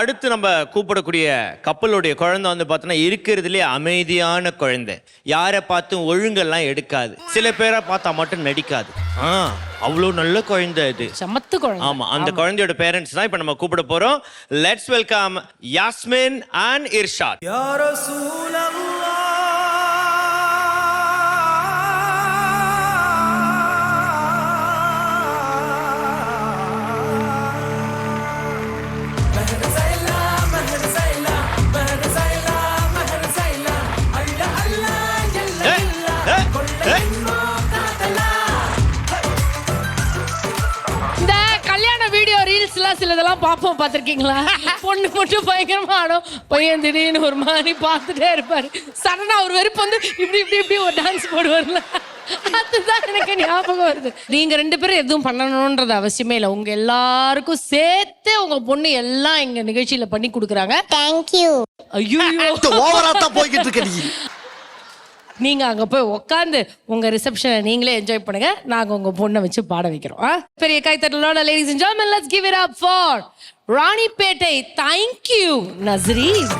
அடுத்து நம்ம கூப்பிடக்கூடிய கப்பலுடைய குழந்தை வந்து பார்த்தோன்னா இருக்கிறதுலே அமைதியான குழந்தை. யாரை பார்த்தும் ஒழுங்கெல்லாம் எடுக்காது. சில பேரை பார்த்தா மட்டும் நடிக்காது. அவ்வளோ நல்ல குழந்தை இது. சமத்து குழந்தை. ஆமா, அந்த குழந்தையோட பேரண்ட்ஸ் தான் இப்ப நம்ம கூப்பிட போறோம். Let's welcome Yasmin and Irshad. யா ரசூலல்லாஹ். சிலதெல்லாம் பாப்போம், பார்த்துருக்கீங்களா? பொண்ணு மட்டும் பயங்கரமா ஆடும், பையன் திடீர்னு ஒரு மாதிரி பார்த்துட்டே இருப்பாரு. சடனா ஒரு வெறுப்பு வந்து இப்படி இப்படி இப்படி ஒரு டான்ஸ் போடுவார்ல, அதுதான் எனக்கு ஞாபகம் வருது. நீங்க 2 பேரும் எதுவும் பண்ணணும்ன்றது அவசியமே இல்லை. உங்க எல்லாருக்கும் சேர்த்து உங்க பொண்ணு எல்லாம் எங்க நிகழ்ச்சியில பண்ணி கொடுக்குறாங்க. தேங்க்யூ. ஐயோ, ஓவராத்தா போய்கிட்டு இருக்க நீ. நீங்க அங்க போய் உட்காந்து உங்க ரிசப்ஷனை நீங்களே என்ஜாய் பண்ணுங்க. நாங்க உங்க பொண்ணை வச்சு பாட வைக்கிறோம். பெரிய கைத்தட்டலோட ladies and gentlemen, let's give it up for Ranipet. Thank you Nasreen.